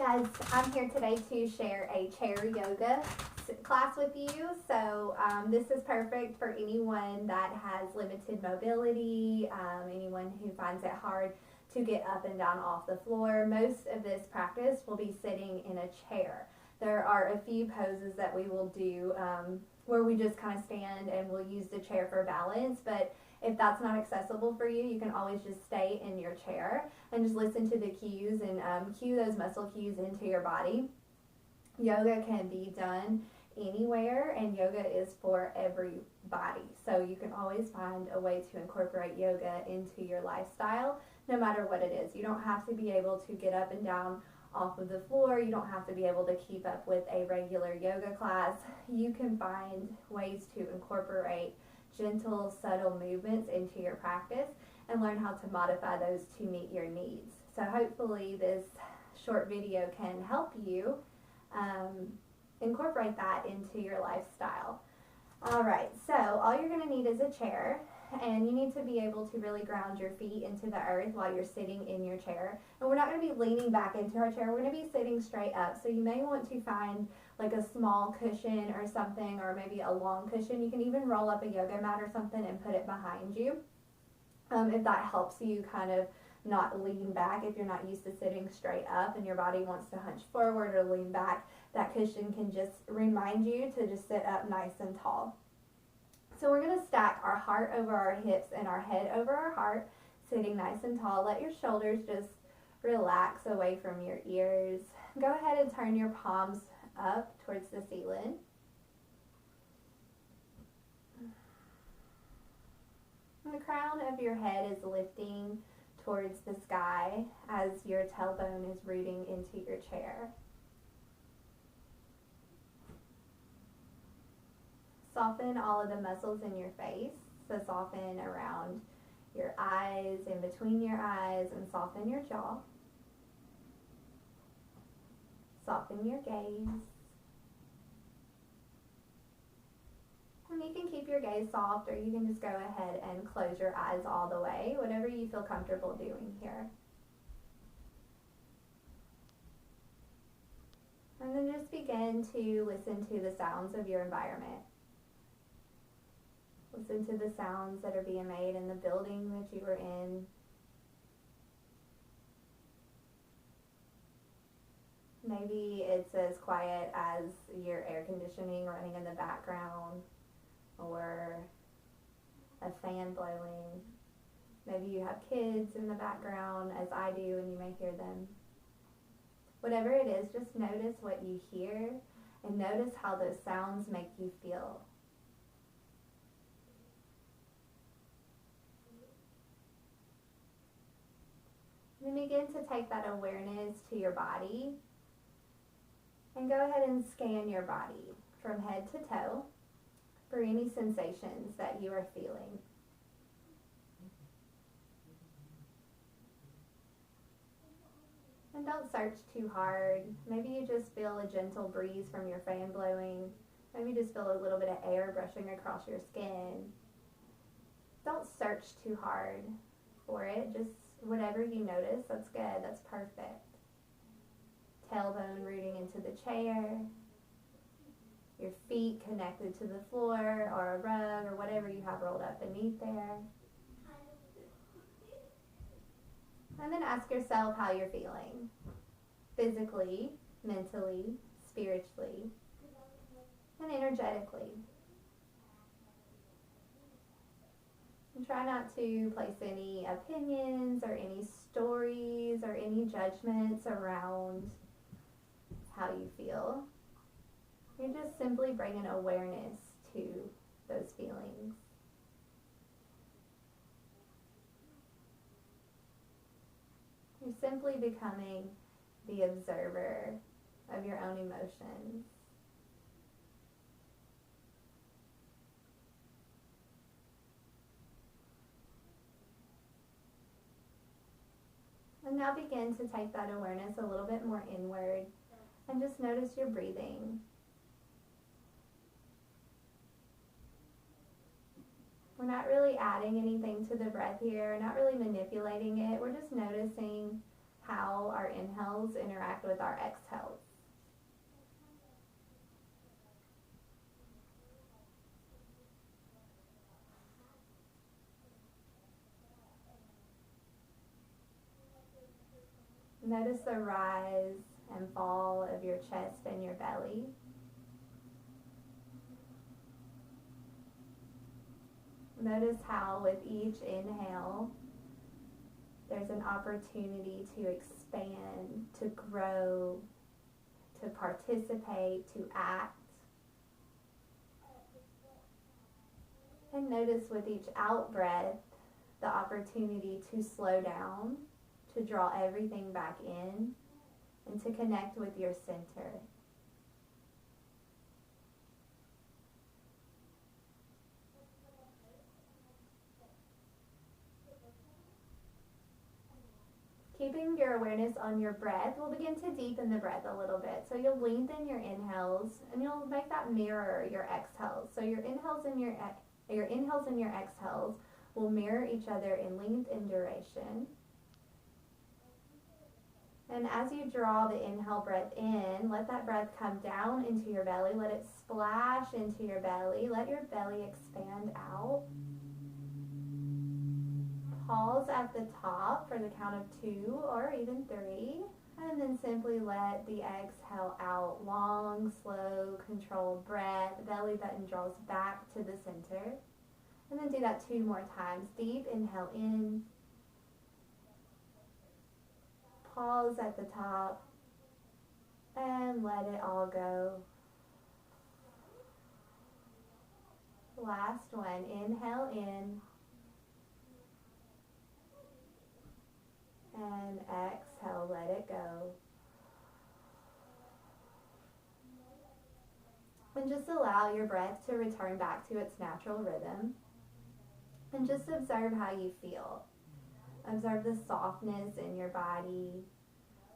guys, I'm here today to share a chair yoga class with you. So this is perfect for anyone that has limited mobility, anyone who finds it hard to get up and down off the floor. Most of this practice will be sitting in a chair. There are a few poses that we will do where we just kind of stand and we'll use the chair for balance, but if that's not accessible for you, you can always just stay in your chair and just listen to the cues and cue those muscle cues into your body. Yoga can be done anywhere, and yoga is for everybody. So you can always find a way to incorporate yoga into your lifestyle, no matter what it is. You don't have to be able to get up and down off of the floor. You don't have to be able to keep up with a regular yoga class. You can find ways to incorporate gentle, subtle movements into your practice and learn how to modify those to meet your needs. So hopefully this short video can help you incorporate that into your lifestyle. Alright, so all you're going to need is a chair, and you need to be able to really ground your feet into the earth while you're sitting in your chair. And we're not going to be leaning back into our chair, we're going to be sitting straight up. So you may want to find like a small cushion or something, or maybe a long cushion. You can even roll up a yoga mat or something and put it behind you. If that helps you kind of not lean back, if you're not used to sitting straight up and your body wants to hunch forward or lean back, that cushion can just remind you to just sit up nice and tall. So we're going to stack our heart over our hips and our head over our heart, sitting nice and tall. Let your shoulders just relax away from your ears. Go ahead and turn your palms up towards the ceiling. And the crown of your head is lifting towards the sky as your tailbone is rooting into your chair. Soften all of the muscles in your face. So soften around your eyes, in between your eyes, and soften your jaw. Soften your gaze. And you can keep your gaze soft, or you can just go ahead and close your eyes all the way, whatever you feel comfortable doing here. And then just begin to listen to the sounds of your environment. Listen to the sounds that are being made in the building that you are in. Maybe it's as quiet as your air conditioning running in the background, or a fan blowing. Maybe you have kids in the background, as I do, and you may hear them. Whatever it is, just notice what you hear and notice how those sounds make you feel. Then begin to take that awareness to your body and go ahead and scan your body from head to toe for any sensations that you are feeling. And don't search too hard. Maybe you just feel a gentle breeze from your fan blowing. Maybe you just feel a little bit of air brushing across your skin. Don't search too hard for it. Just whatever you notice, that's good. That's perfect. Tailbone rooting into the chair. Your feet connected to the floor or a rug or whatever you have rolled up beneath there. And then ask yourself how you're feeling. Physically, mentally, spiritually, and energetically. And try not to place any opinions or any stories or any judgments around how you feel. You're just simply bringing awareness to those feelings. You're simply becoming the observer of your own emotions. And now begin to take that awareness a little bit more inward and just notice your breathing. We're not really adding anything to the breath here, not really manipulating it. We're just noticing how our our inhales interact with our exhales. Notice the rise and fall of your chest and your belly. Notice how with each inhale, there's an opportunity to expand, to grow, to participate, to act. And notice with each out breath, the opportunity to slow down, to draw everything back in, and to connect with your center. Keeping your awareness on your breath, we'll begin to deepen the breath a little bit. So you'll lengthen your inhales, and you'll make that mirror your exhales. So your inhales and your exhales will mirror each other in length and duration. And as you draw the inhale breath in, let that breath come down into your belly. Let it splash into your belly. Let your belly expand out. Pause at the top for the count of 2 or even 3. And then simply let the exhale out. Long, slow, controlled breath. Belly button draws back to the center. And then do that 2 more times. Deep inhale in. Pause at the top. And let it all go. Last one. Inhale in. And exhale, let it go. And just allow your breath to return back to its natural rhythm. And just observe how you feel. Observe the softness in your body.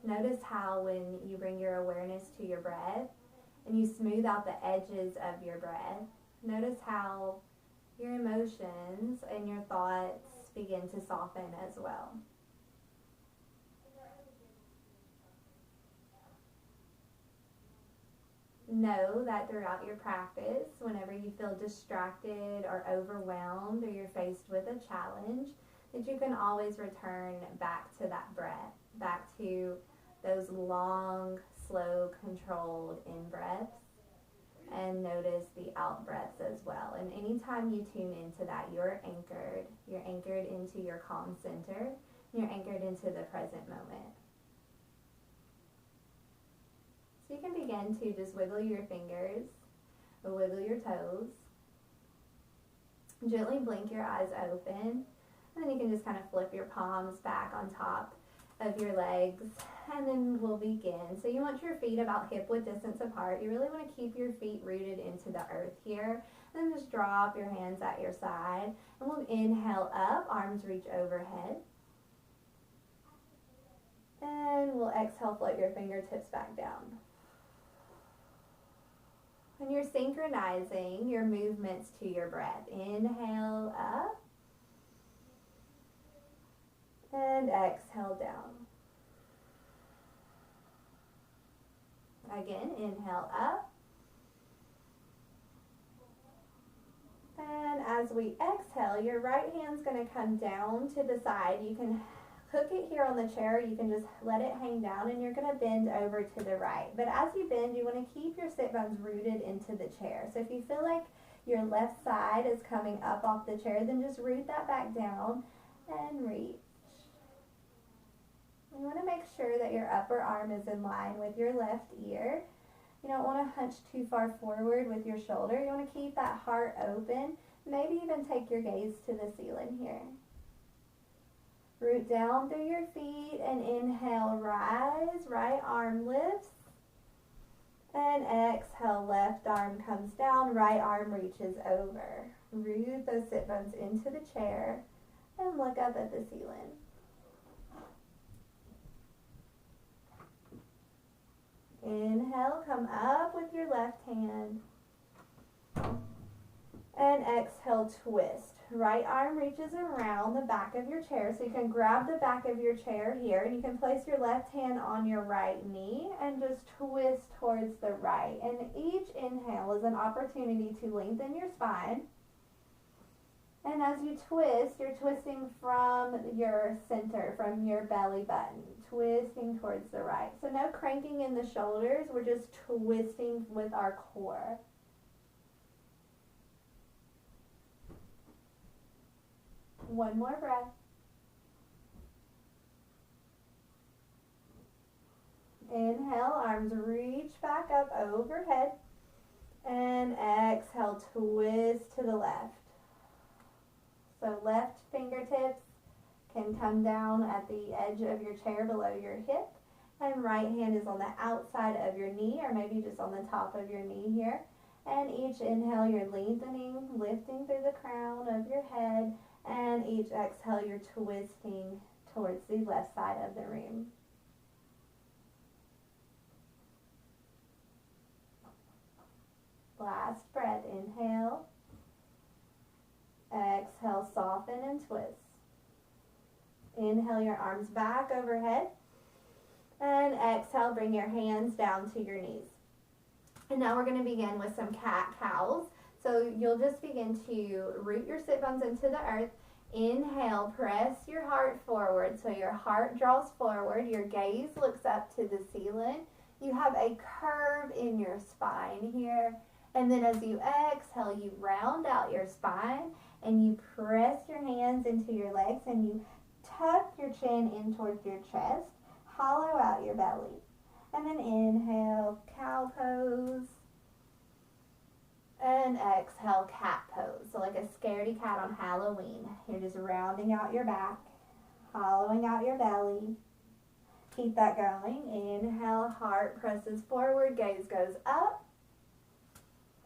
Notice how when you bring your awareness to your breath and you smooth out the edges of your breath, notice how your emotions and your thoughts begin to soften as well. Know that throughout your practice, whenever you feel distracted or overwhelmed or you're faced with a challenge, that you can always return back to that breath, back to those long, slow, controlled in-breaths, and notice the out-breaths as well. And anytime you tune into that, you're anchored into your calm center, you're anchored into the present moment. So you can begin to just wiggle your fingers, or wiggle your toes. Gently blink your eyes open, and then you can just kind of flip your palms back on top of your legs, and then we'll begin. So you want your feet about hip-width distance apart. You really want to keep your feet rooted into the earth here. And then just drop your hands at your side, and we'll inhale up, arms reach overhead. And we'll exhale, float your fingertips back down. And you're synchronizing your movements to your breath. Inhale up. And exhale down. Again, inhale up. And as we exhale, your right hand's going to come down to the side. You can hook it here on the chair. You can just let it hang down, and you're going to bend over to the right. But as you bend, you want to keep your sit bones rooted into the chair. So if you feel like your left side is coming up off the chair, then just root that back down and reach. You want to make sure that your upper arm is in line with your left ear. You don't want to hunch too far forward with your shoulder. You want to keep that heart open. Maybe even take your gaze to the ceiling here. Root down through your feet and inhale, rise, right arm lifts. And exhale, left arm comes down, right arm reaches over. Root those sit bones into the chair and look up at the ceiling. Inhale, come up with your left hand. And exhale, twist. Right arm reaches around the back of your chair, so you can grab the back of your chair here, and you can place your left hand on your right knee and just twist towards the right. And each inhale is an opportunity to lengthen your spine. And as you twist, you're twisting from your center, from your belly button, twisting towards the right. So no cranking in the shoulders, we're just twisting with our core. One more breath. Inhale, arms reach back up overhead. And exhale, twist to the left. So left fingertips can come down at the edge of your chair below your hip. And right hand is on the outside of your knee, or maybe just on the top of your knee here. And each inhale, you're lengthening, lifting through the crown of your head. And each exhale, you're twisting towards the left side of the room. Last breath, inhale. Exhale, soften and twist. Inhale your arms back overhead. And exhale, bring your hands down to your knees. And now we're going to begin with some cat-cows. So you'll just begin to root your sit bones into the earth. Inhale, press your heart forward. So your heart draws forward. Your gaze looks up to the ceiling. You have a curve in your spine here. And then as you exhale, you round out your spine and you press your hands into your legs and you tuck your chin in towards your chest. Hollow out your belly. And then inhale, cow pose. And exhale, cat pose. So like a scaredy cat on Halloween. You're just rounding out your back, hollowing out your belly. Keep that going. Inhale, heart presses forward, gaze goes up.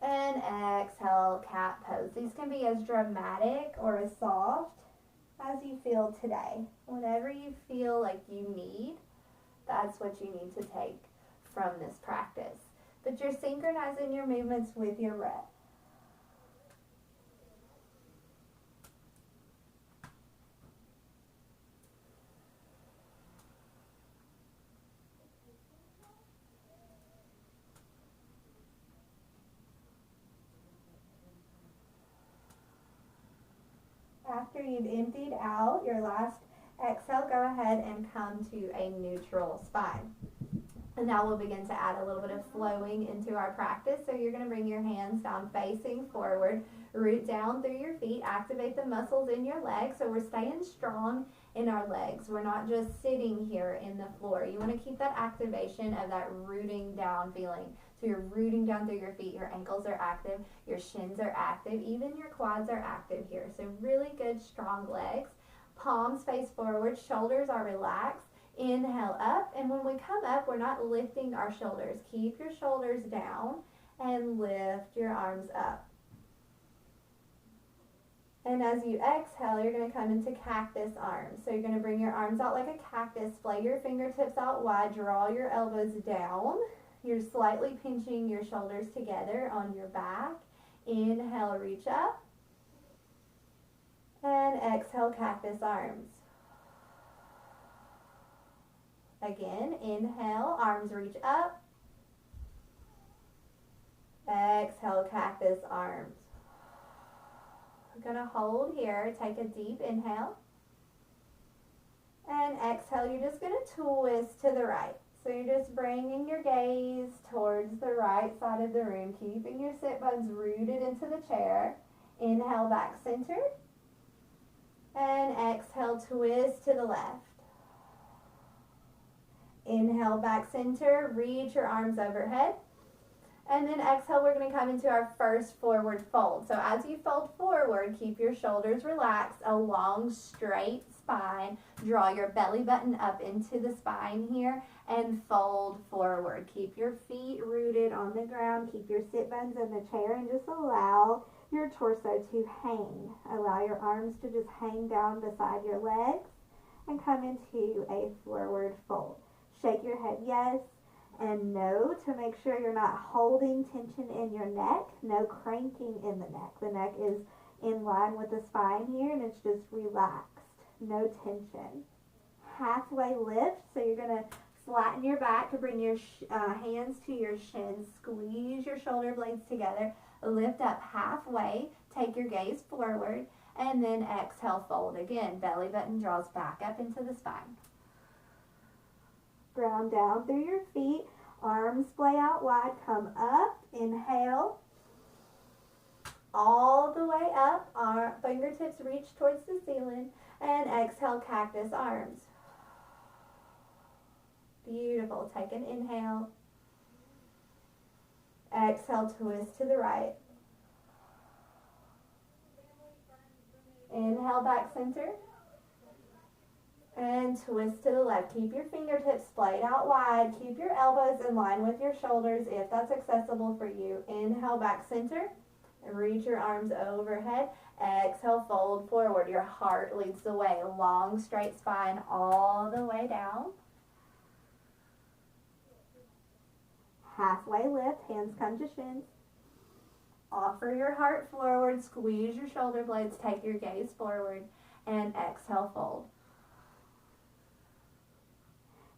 And exhale, cat pose. These can be as dramatic or as soft as you feel today. Whatever you feel like you need, that's what you need to take from this practice. But you're synchronizing your movements with your breath. After you've emptied out your last exhale, go ahead and come to a neutral spine. And now we'll begin to add a little bit of flowing into our practice. So you're going to bring your hands down facing forward, root down through your feet, activate the muscles in your legs. So we're staying strong in our legs. We're not just sitting here in the floor. You want to keep that activation of that rooting down feeling. So you're rooting down through your feet, your ankles are active, your shins are active, even your quads are active here. So really good, strong legs. Palms face forward, shoulders are relaxed. Inhale up, and when we come up, we're not lifting our shoulders. Keep your shoulders down and lift your arms up. And as you exhale, you're going to come into cactus arms. So you're going to bring your arms out like a cactus, splay your fingertips out wide, draw your elbows down. You're slightly pinching your shoulders together on your back. Inhale, reach up. And exhale, cactus arms. Again, inhale, arms reach up. Exhale, cactus arms. We're going to hold here. Take a deep inhale. And exhale, you're just going to twist to the right. So you're just bringing your gaze towards the right side of the room, keeping your sit bones rooted into the chair. Inhale, back center. And exhale, twist to the left. Inhale, back center, reach your arms overhead. And then exhale, we're going to come into our first forward fold. So as you fold forward, keep your shoulders relaxed, a long, straight spine. Draw your belly button up into the spine here and fold forward. Keep your feet rooted on the ground. Keep your sit bones in the chair and just allow your torso to hang. Allow your arms to just hang down beside your legs and come into a forward fold. Shake your head yes and no to make sure you're not holding tension in your neck. No cranking in the neck. The neck is in line with the spine here, and it's just relaxed, no tension. Halfway lift, so you're going to flatten your back to bring your hands to your shins, squeeze your shoulder blades together, lift up halfway, take your gaze forward, and then exhale, fold again. Belly button draws back up into the spine. Ground down through your feet, arms splay out wide, come up, inhale, all the way up, our fingertips reach towards the ceiling, and exhale, cactus arms. Beautiful. Take an inhale. Exhale, twist to the right. Inhale, back center. And twist to the left. Keep your fingertips splayed out wide. Keep your elbows in line with your shoulders if that's accessible for you. Inhale, back center. Reach your arms overhead. Exhale, fold forward. Your heart leads the way. Long, straight spine all the way down. Halfway lift, hands come to shins. Offer your heart forward, squeeze your shoulder blades, take your gaze forward, and exhale, fold.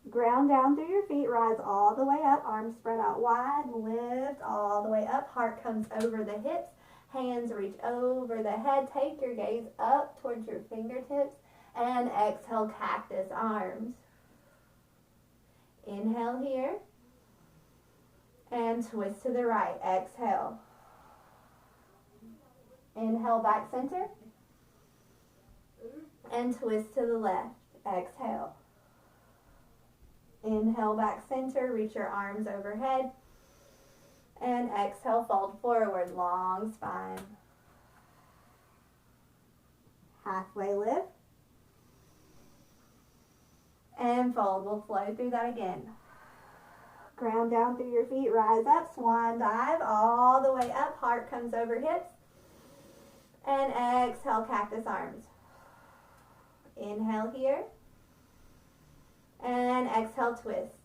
Ground down through your feet, rise all the way up, arms spread out wide, lift all the way up, heart comes over the hips, hands reach over the head, take your gaze up towards your fingertips, and exhale, cactus arms. Inhale here. And twist to the right. Exhale. Inhale, back center. And twist to the left. Exhale. Inhale, back center. Reach your arms overhead. And exhale, fold forward. Long spine. Halfway lift. And fold. We'll flow through that again. Ground down through your feet, rise up, swan dive, all the way up, heart comes over hips, and exhale, cactus arms. Inhale here, and exhale, twist.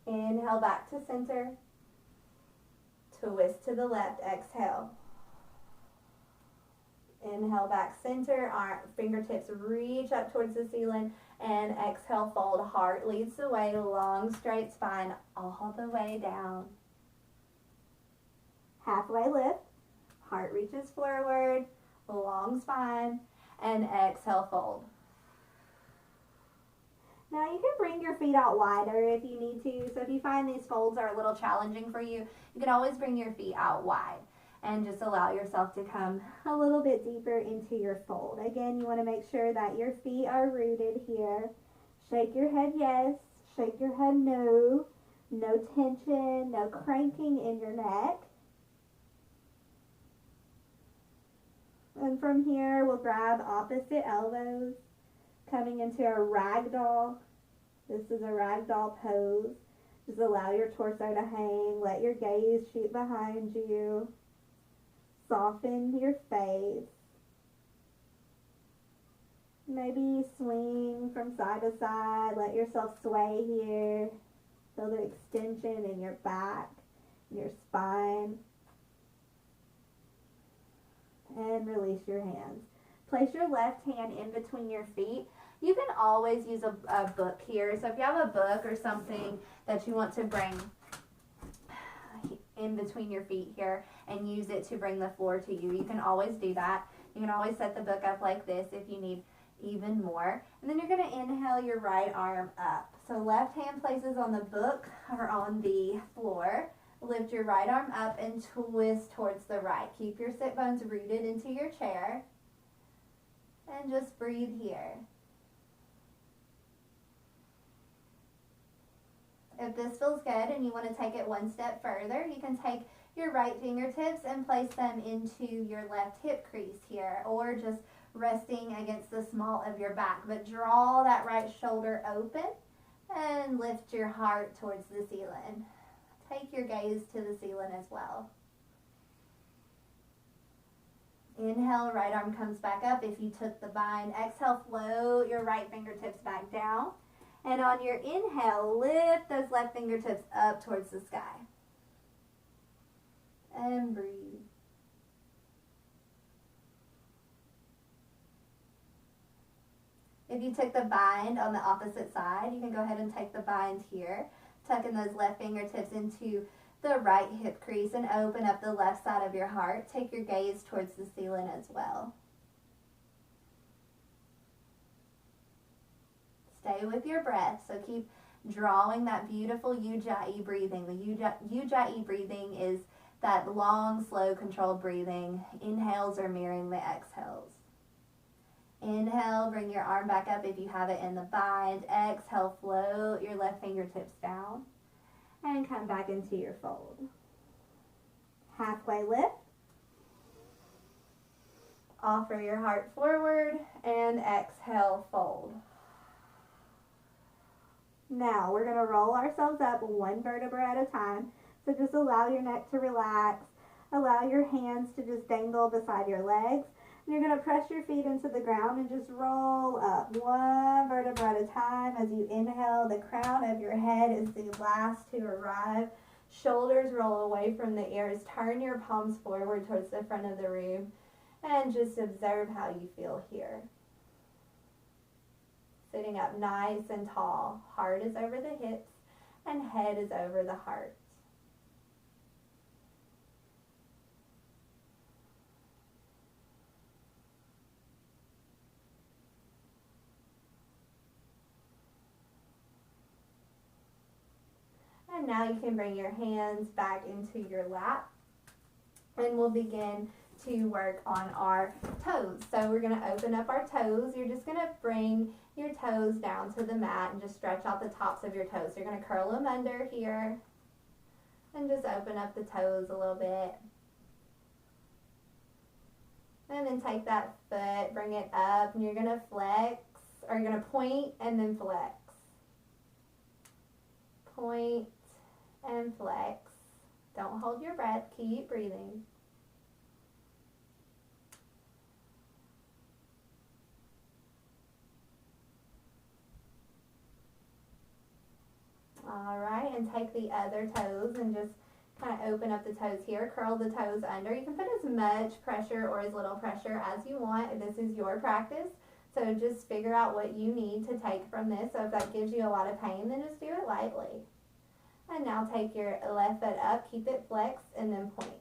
Inhale, back to center, twist to the left, exhale. Inhale, back center, our fingertips reach up towards the ceiling, and exhale, fold, heart leads the way, long straight spine all the way down. Halfway lift, heart reaches forward, long spine, and exhale, fold. Now you can bring your feet out wider if you need to, so if you find these folds are a little challenging for you, you can always bring your feet out wide. And just allow yourself to come a little bit deeper into your fold. Again, you want to make sure that your feet are rooted here. Shake your head yes, shake your head no. No tension, no cranking in your neck. And from here, we'll grab opposite elbows, coming into a ragdoll. This is a ragdoll pose. Just allow your torso to hang, let your gaze shoot behind you. Soften your face. Maybe swing from side to side. Let yourself sway here. Feel the extension in your back, your spine. And release your hands. Place your left hand in between your feet. You can always use a book here. So if you have a book or something that you want to bring in between your feet here and use it to bring the floor to you, you can always do that. You can always set the book up like this if you need even more. And then you're going to inhale your right arm up. So left hand places on the book or on the floor. Lift your right arm up and twist towards the right. Keep your sit bones rooted into your chair. And just breathe here. If this feels good and you want to take it one step further, you can take your right fingertips and place them into your left hip crease here, or just resting against the small of your back. But draw that right shoulder open and lift your heart towards the ceiling. Take your gaze to the ceiling as well. Inhale, right arm comes back up if you took the bind. Exhale, float your right fingertips back down. And on your inhale, lift those left fingertips up towards the sky. and breathe. If you took the bind on the opposite side, you can go ahead and take the bind here, tucking those left fingertips into the right hip crease and open up the left side of your heart. Take your gaze towards the ceiling as well. Stay with your breath, so keep drawing that beautiful Ujjayi breathing. The Ujjayi breathing is that long, slow, controlled breathing. Inhales are mirroring the exhales. Inhale, bring your arm back up if you have it in the bind. Exhale, float your left fingertips down and come back into your fold. Halfway lift. Offer your heart forward and exhale, fold. Now we're going to roll ourselves up one vertebra at a time. So just allow your neck to relax. Allow your hands to just dangle beside your legs. And you're going to press your feet into the ground and just roll up one vertebra at a time. As you inhale, the crown of your head is the last to arrive. Shoulders roll away from the ears. Turn your palms forward towards the front of the room and just observe how you feel here. Sitting up nice and tall. Heart is over the hips and head is over the heart. And now you can bring your hands back into your lap and we'll begin to work on our toes. So we're going to open up our toes. You're just going to bring your toes down to the mat and just stretch out the tops of your toes. You're going to curl them under here and just open up the toes a little bit. And then take that foot, bring it up, and you're going to flex, or you're going to point and then flex. Point and flex. Don't hold your breath, keep breathing. All right, and take the other toes and just kind of open up the toes here. Curl the toes under. You can put as much pressure or as little pressure as you want. This is your practice. So just figure out what you need to take from this. So if that gives you a lot of pain, then just do it lightly. And now take your left foot up, keep it flexed, and then point.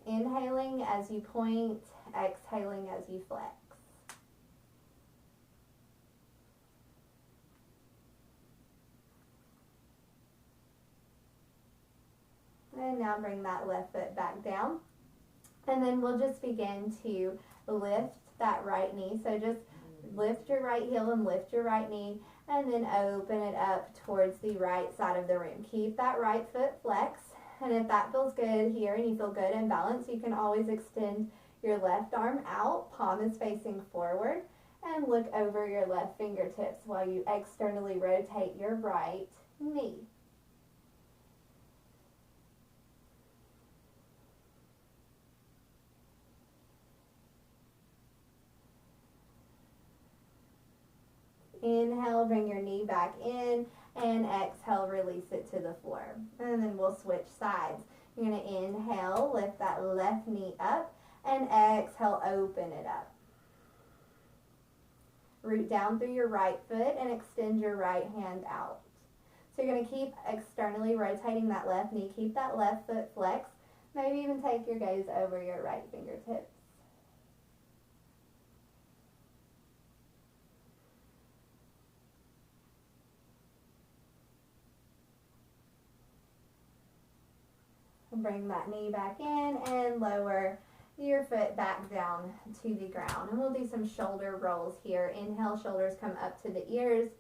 Inhaling as you point, exhaling as you flex. And now bring that left foot back down. And then we'll just begin to lift that right knee. So just lift your right heel and lift your right knee, and then open it up towards the right side of the room. Keep that right foot flexed. And if that feels good here and you feel good and balanced, you can always extend your left arm out, palm is facing forward, and look over your left fingertips while you externally rotate your right knee. Inhale, bring your knee back in, and exhale, release it to the floor. And then we'll switch sides. You're going to inhale, lift that left knee up, and exhale, open it up. Root down through your right foot and extend your right hand out. So you're going to keep externally rotating that left knee. Keep that left foot flexed. Maybe even take your gaze over your right fingertips. Bring that knee back in and lower your foot back down to the ground. And we'll do some shoulder rolls here. Inhale, shoulders come up to the ears.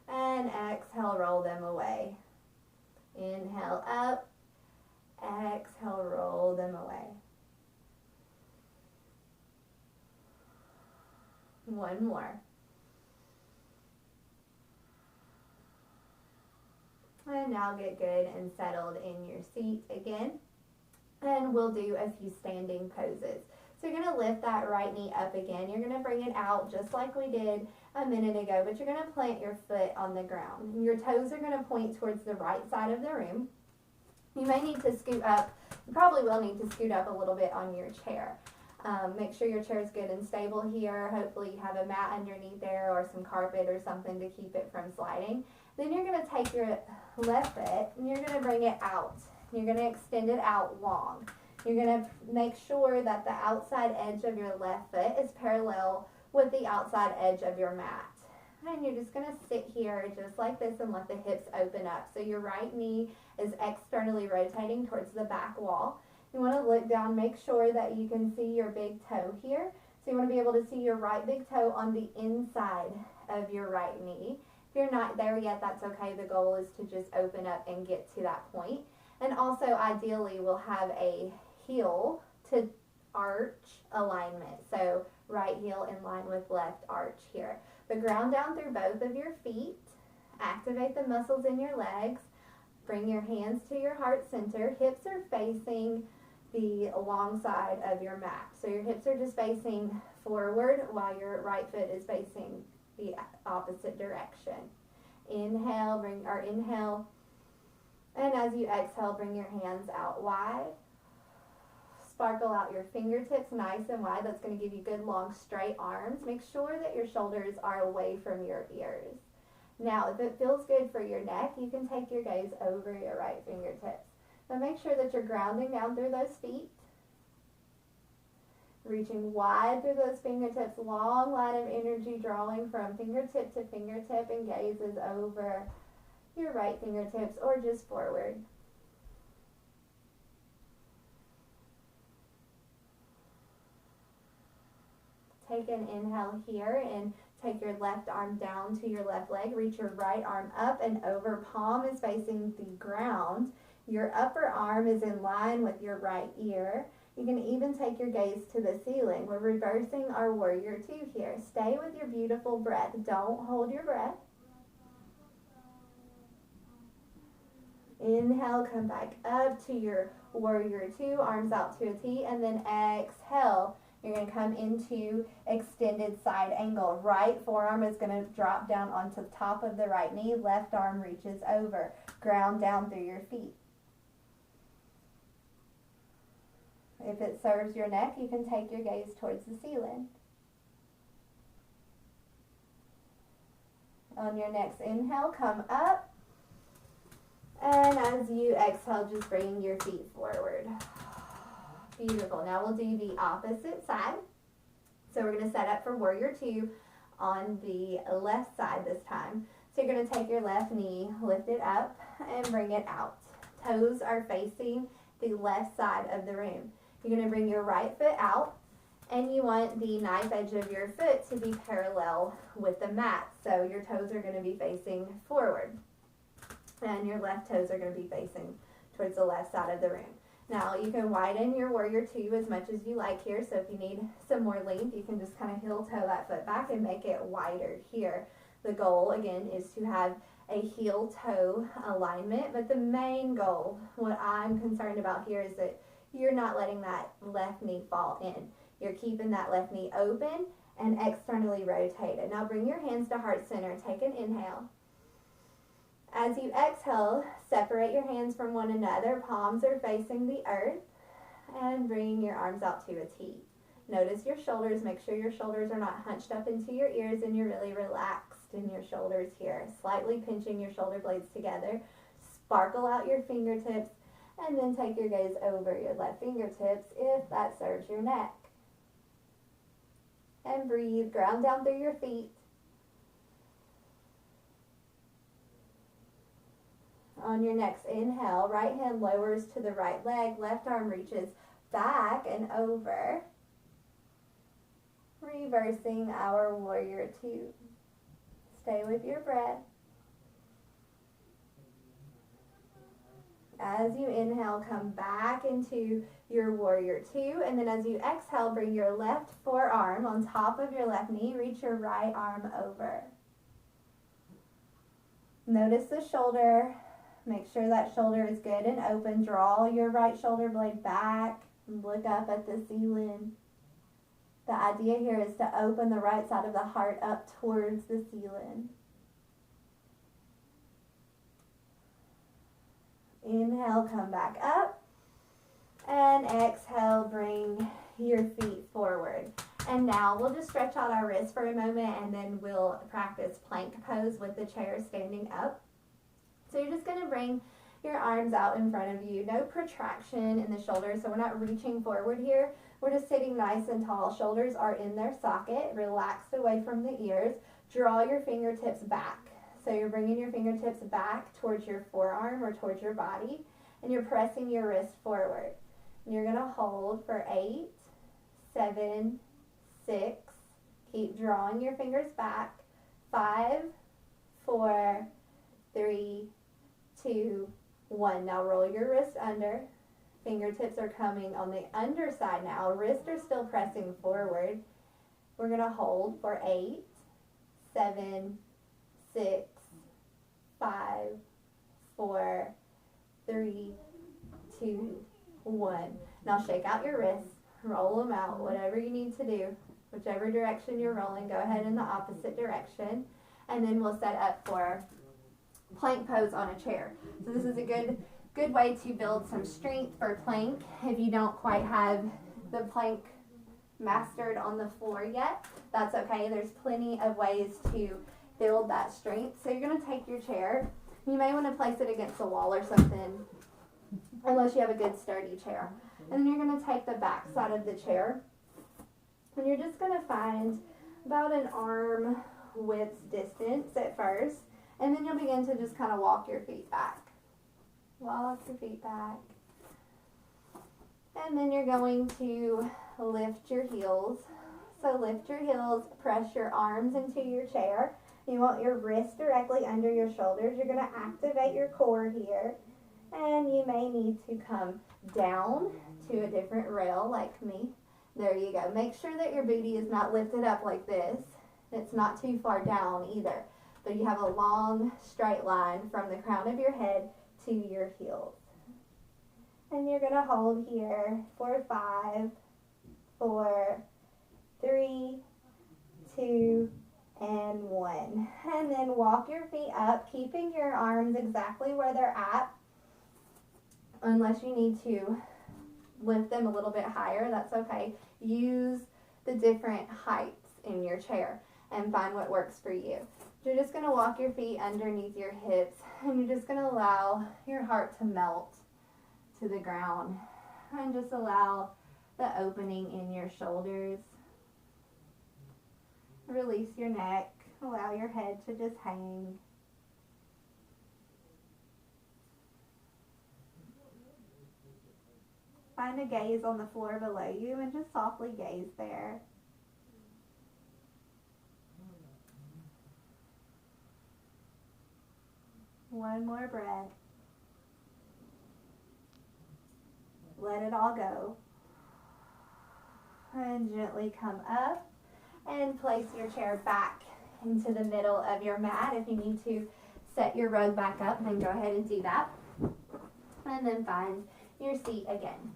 And exhale, roll them away. Inhale up. Exhale, roll them away. One more. And now get good and settled in your seat again. And we'll do a few standing poses. So you're going to lift that right knee up again. You're going to bring it out just like we did a minute ago, but you're going to plant your foot on the ground. Your toes are going to point towards the right side of the room. You may need to scoot up. You probably will need to scoot up a little bit on your chair. Make sure your chair is good and stable here. Hopefully you have a mat underneath there or some carpet or something to keep it from sliding. Then you're going to take your left foot and you're going to bring it out. You're going to extend it out long. You're going to make sure that the outside edge of your left foot is parallel with the outside edge of your mat. And you're just going to sit here just like this and let the hips open up. So your right knee is externally rotating towards the back wall. You want to look down, make sure that you can see your big toe here. So you want to be able to see your right big toe on the inside of your right knee. If you're not there yet, that's okay. The goal is to just open up and get to that point. And also, ideally, we'll have a heel to arch alignment. So right heel in line with left arch here. But ground down through both of your feet. Activate the muscles in your legs. Bring your hands to your heart center. Hips are facing the long side of your mat. So your hips are just facing forward while your right foot is facing the opposite direction. Inhale, inhale. And as you exhale, bring your hands out wide. Sparkle out your fingertips nice and wide. That's going to give you good long straight arms. Make sure that your shoulders are away from your ears. Now, if it feels good for your neck, you can take your gaze over your right fingertips. But make sure that you're grounding down through those feet. Reaching wide through those fingertips, long line of energy drawing from fingertip to fingertip, and gazes over your right fingertips or just forward. Take an inhale here and take your left arm down to your left leg. Reach your right arm up and over. Palm is facing the ground. Your upper arm is in line with your right ear. You can even take your gaze to the ceiling. We're reversing our warrior two here. Stay with your beautiful breath. Don't hold your breath. Inhale, come back up to your warrior two, arms out to a T, and then exhale. You're going to come into extended side angle. Right forearm is going to drop down onto the top of the right knee. Left arm reaches over. Ground down through your feet. If it serves your neck, you can take your gaze towards the ceiling. On your next inhale, come up. And as you exhale, just bring your feet forward. Beautiful. Now we'll do the opposite side. So we're going to set up for warrior two on the left side this time. So you're going to take your left knee, lift it up, and bring it out. Toes are facing the left side of the room. You're going to bring your right foot out, and you want the knife edge of your foot to be parallel with the mat. So your toes are going to be facing forward, and your left toes are going to be facing towards the left side of the room. Now you can widen your warrior two as much as you like here. So if you need some more length, you can just kind of heel toe that foot back and make it wider here. The goal again is to have a heel toe alignment, but the main goal, what I'm concerned about here, is that you're not letting that left knee fall in. You're keeping that left knee open and externally rotated. Now bring your hands to heart center. Take an inhale. As you exhale, separate your hands from one another. Palms are facing the earth, and bringing your arms out to a T. Notice your shoulders. Make sure your shoulders are not hunched up into your ears and you're really relaxed in your shoulders here. Slightly pinching your shoulder blades together. Sparkle out your fingertips, and then take your gaze over your left fingertips if that serves your neck. And breathe. Ground down through your feet. On your next inhale, right hand lowers to the right leg, left arm reaches back and over. Reversing our warrior two. Stay with your breath. As you inhale, come back into your warrior two, and then as you exhale, bring your left forearm on top of your left knee, reach your right arm over. Notice the shoulder. Make sure that shoulder is good and open. Draw your right shoulder blade back and look up at the ceiling. The idea here is to open the right side of the heart up towards the ceiling. Inhale, come back up. And exhale, bring your feet forward. And now we'll just stretch out our wrists for a moment, and then we'll practice plank pose with the chair standing up. So you're just going to bring your arms out in front of you. No protraction in the shoulders, so we're not reaching forward here. We're just sitting nice and tall. Shoulders are in their socket, relaxed away from the ears. Draw your fingertips back. So you're bringing your fingertips back towards your forearm or towards your body, and you're pressing your wrist forward. And you're going to hold for 8, 7, 6. Keep drawing your fingers back. 5, 4, 3, 2, 1. Now roll your wrist under. Fingertips are coming on the underside now. Wrists are still pressing forward. We're going to hold for 8, 7, 6, 5, 4, 3, 2, 1. Now shake out your wrists, roll them out, whatever you need to do. Whichever direction you're rolling, go ahead in the opposite direction. And then we'll set up for plank pose on a chair. So this is a good way to build some strength for plank if you don't quite have the plank mastered on the floor yet. That's okay. There's plenty of ways to build that strength. So you're going to take your chair. You may want to place it against a wall or something, unless you have a good sturdy chair. And then you're going to take the back side of the chair, and you're just going to find about an arm width distance at first, and then you'll begin to just kind of walk your feet back. Walk your feet back. And then you're going to lift your heels. So lift your heels, press your arms into your chair. You want your wrists directly under your shoulders. You're going to activate your core here. And you may need to come down to a different rail like me. There you go. Make sure that your booty is not lifted up like this. It's not too far down either. But you have a long straight line from the crown of your head to your heels. And you're going to hold here for 5, 4, 3, 2, and 1. And then walk your feet up, keeping your arms exactly where they're at. Unless you need to lift them a little bit higher, that's okay. Use the different heights in your chair and find what works for you. You're just going to walk your feet underneath your hips, and you're just going to allow your heart to melt to the ground, and just allow the opening in your shoulders. Release your neck. Allow your head to just hang. Find a gaze on the floor below you and just softly gaze there. One more breath. Let it all go. And gently come up and place your chair back into the middle of your mat. If you need to set your rug back up, then go ahead and do that. And then find your seat again.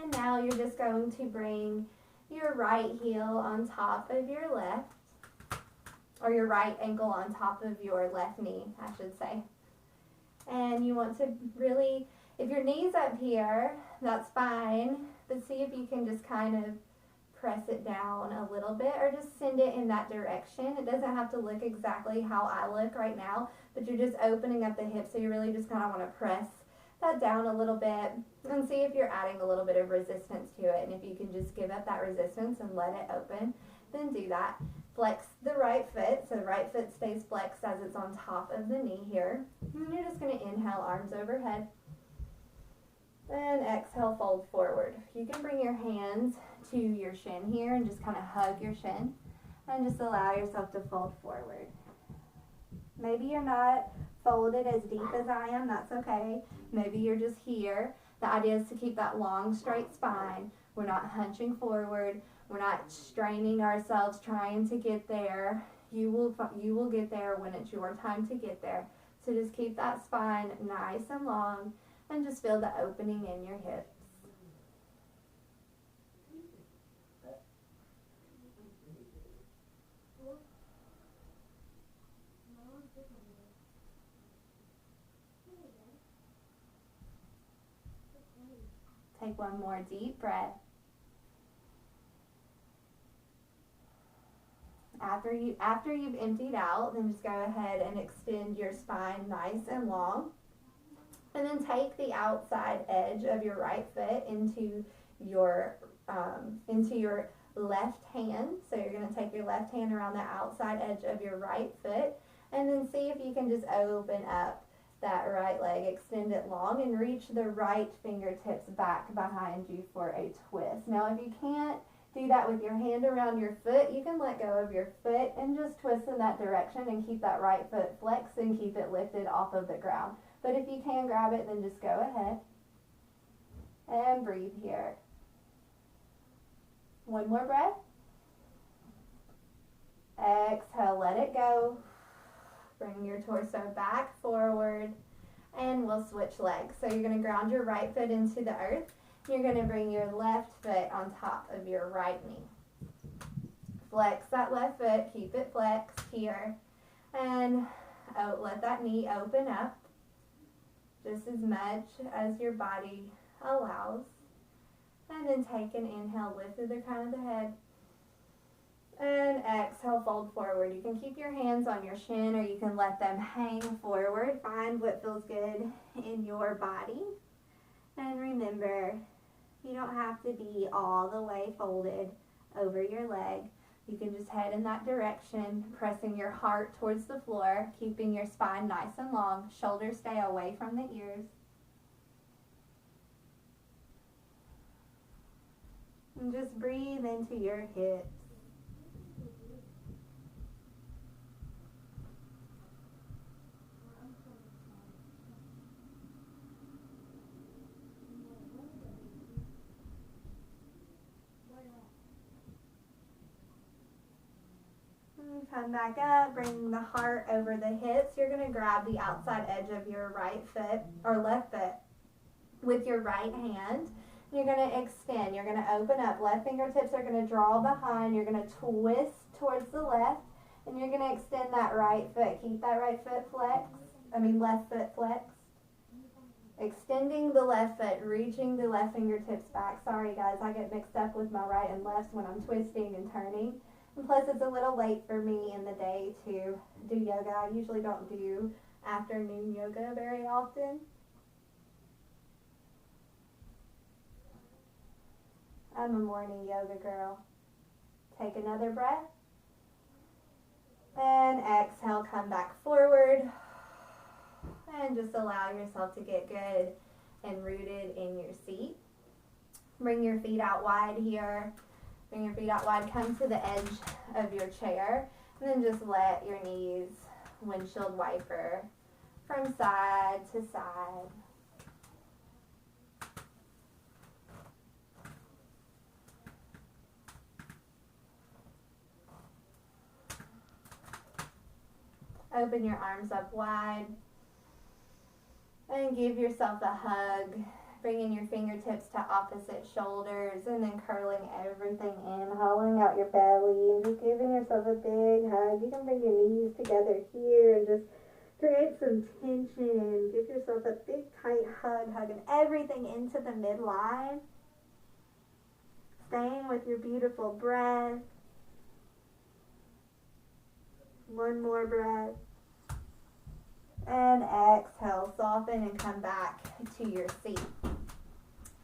And now you're just going to bring your right heel on top of your left, or your right ankle on top of your left knee, I should say. And you want to really, if your knee's up here, that's fine, but see if you can just kind of press it down a little bit, or just send it in that direction. It doesn't have to look exactly how I look right now, but you're just opening up the hips, so you really just kind of want to press that down a little bit and see if you're adding a little bit of resistance to it. And if you can just give up that resistance and let it open, then do that. Flex the right foot, so the right foot stays flexed as it's on top of the knee here. And you're just going to inhale, arms overhead, and exhale, fold forward. You can bring your hands to your shin here and just kind of hug your shin and just allow yourself to fold forward. Maybe you're not folded as deep as I am, that's okay. Maybe you're just here. The idea is to keep that long, straight spine. We're not hunching forward. We're not straining ourselves trying to get there. You will get there when it's your time to get there. So just keep that spine nice and long and just feel the opening in your hips. Take one more deep breath. After you've emptied out, then just go ahead and extend your spine nice and long. And then take the outside edge of your right foot into your left hand. So you're going to take your left hand around the outside edge of your right foot, and then see if you can just open up that right leg, extend it long, and reach the right fingertips back behind you for a twist. Now, if you can't do that with your hand around your foot, you can let go of your foot and just twist in that direction and keep that right foot flexed and keep it lifted off of the ground. But if you can grab it, then just go ahead and breathe here. One more breath. Exhale, let it go. Bring your torso back forward, and we'll switch legs. So you're going to ground your right foot into the earth. You're going to bring your left foot on top of your right knee. Flex that left foot, keep it flexed here, and let that knee open up just as much as your body allows. And then take an inhale, lift through the crown of the head. And exhale, fold forward. You can keep your hands on your shin, or you can let them hang forward. Find what feels good in your body. And remember, you don't have to be all the way folded over your leg. You can just head in that direction, pressing your heart towards the floor, keeping your spine nice and long. Shoulders stay away from the ears. And just breathe into your hips. Come back up, bring the heart over the hips. You're going to grab the outside edge of your right foot, or left foot, with your right hand. You're going to extend. You're going to open up. Left fingertips are going to draw behind. You're going to twist towards the left, and you're going to extend that right foot. Keep that right foot left foot flexed. Extending the left foot, reaching the left fingertips back. Sorry guys, I get mixed up with my right and left when I'm twisting and turning. And plus, it's a little late for me in the day to do yoga. I usually don't do afternoon yoga very often. I'm a morning yoga girl. Take another breath. And exhale, come back forward. And just allow yourself to get good and rooted in your seat. Bring your feet out wide here. Bring your feet out wide, come to the edge of your chair, and then just let your knees windshield wiper from side to side. Open your arms up wide and give yourself a hug. Bringing your fingertips to opposite shoulders, and then curling everything in, hollowing out your belly, and just giving yourself a big hug. You can bring your knees together here and just create some tension. Give yourself a big tight hug, hugging everything into the midline. Staying with your beautiful breath. One more breath. And exhale, soften and come back to your seat.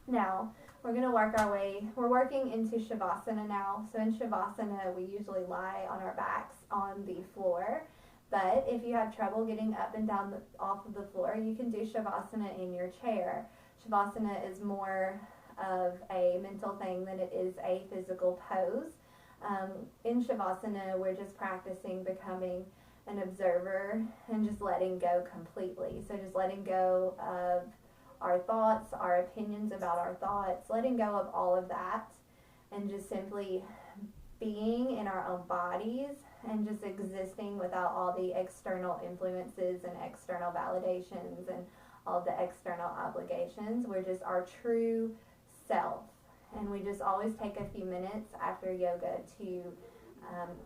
Now, we're going to work our way, we're working into Shavasana now. So in Shavasana, we usually lie on our backs on the floor. But if you have trouble getting up and down off of the floor, you can do Shavasana in your chair. Shavasana is more of a mental thing than it is a physical pose. In Shavasana, we're just practicing becoming an observer and just letting go completely. So just letting go of our thoughts, our opinions about our thoughts, letting go of all of that, and just simply being in our own bodies and just existing without all the external influences and external validations and all the external obligations. We're just our true self. And we just always take a few minutes after yoga to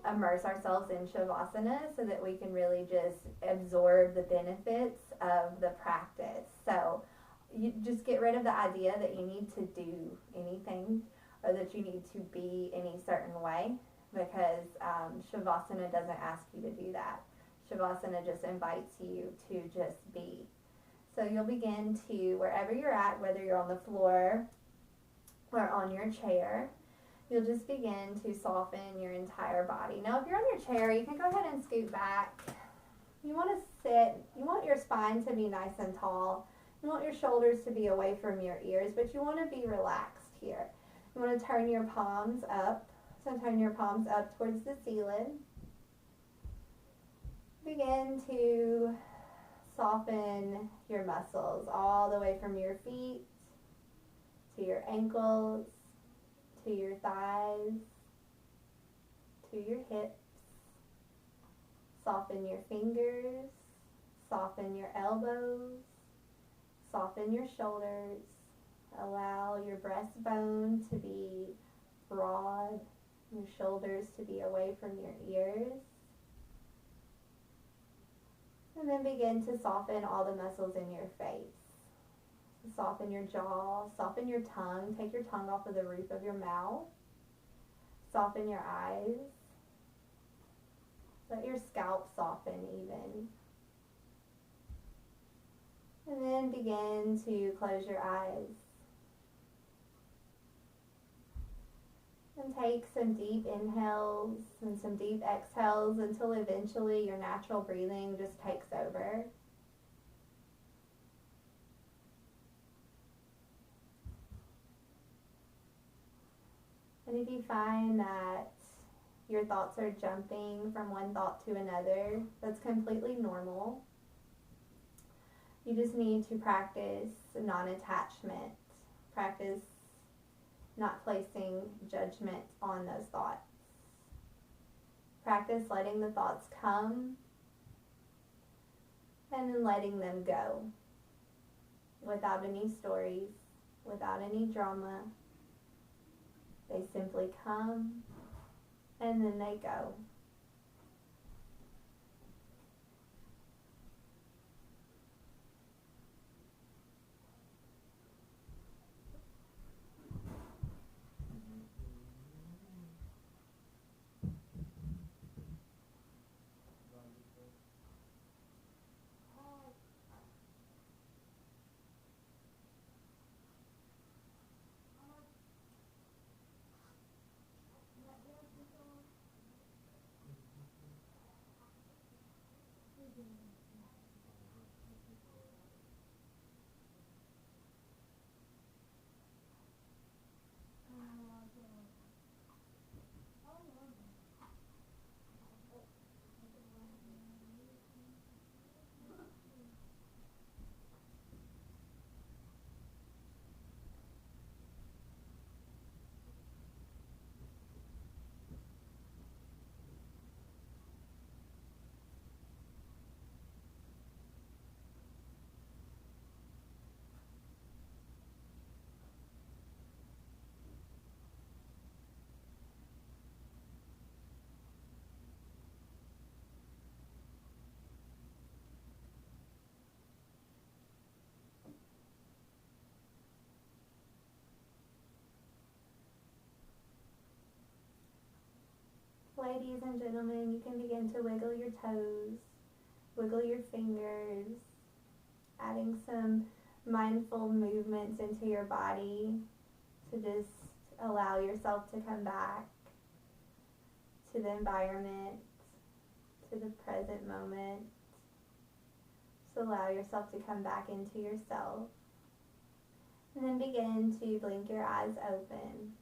immerse ourselves in Shavasana so that we can really just absorb the benefits of the practice. So you just get rid of the idea that you need to do anything or that you need to be any certain way, because Shavasana doesn't ask you to do that. Shavasana just invites you to just be. So you'll begin to, wherever you're at, whether you're on the floor or on your chair, you'll just begin to soften your entire body. Now, if you're on your chair, you can go ahead and scoot back. You want to sit, you want your spine to be nice and tall. You want your shoulders to be away from your ears, but you want to be relaxed here. You want to turn your palms up. So turn your palms up towards the ceiling. Begin to soften your muscles all the way from your feet to your ankles, to your thighs, to your hips. Soften your fingers, soften your elbows, soften your shoulders. Allow your breastbone to be broad, your shoulders to be away from your ears. And then begin to soften all the muscles in your face. Soften your jaw, soften your tongue. Take your tongue off of the roof of your mouth. Soften your eyes. Let your scalp soften even. And then begin to close your eyes. And take some deep inhales and some deep exhales until eventually your natural breathing just takes over. And if you find that your thoughts are jumping from one thought to another, that's completely normal. You just need to practice non-attachment. Practice not placing judgment on those thoughts. Practice letting the thoughts come and then letting them go without any stories, without any drama. They simply come and then they go. Ladies and gentlemen, you can begin to wiggle your toes, wiggle your fingers, adding some mindful movements into your body to just allow yourself to come back to the environment, to the present moment. Just allow yourself to come back into yourself. And then begin to blink your eyes open.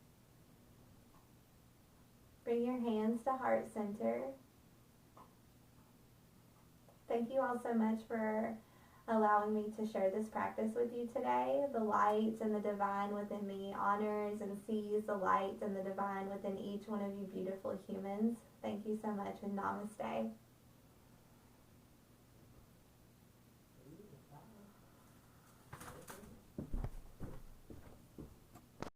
Bring your hands to heart center. Thank you all so much for allowing me to share this practice with you today. The light and the divine within me honors and sees the light and the divine within each one of you beautiful humans. Thank you so much, and namaste.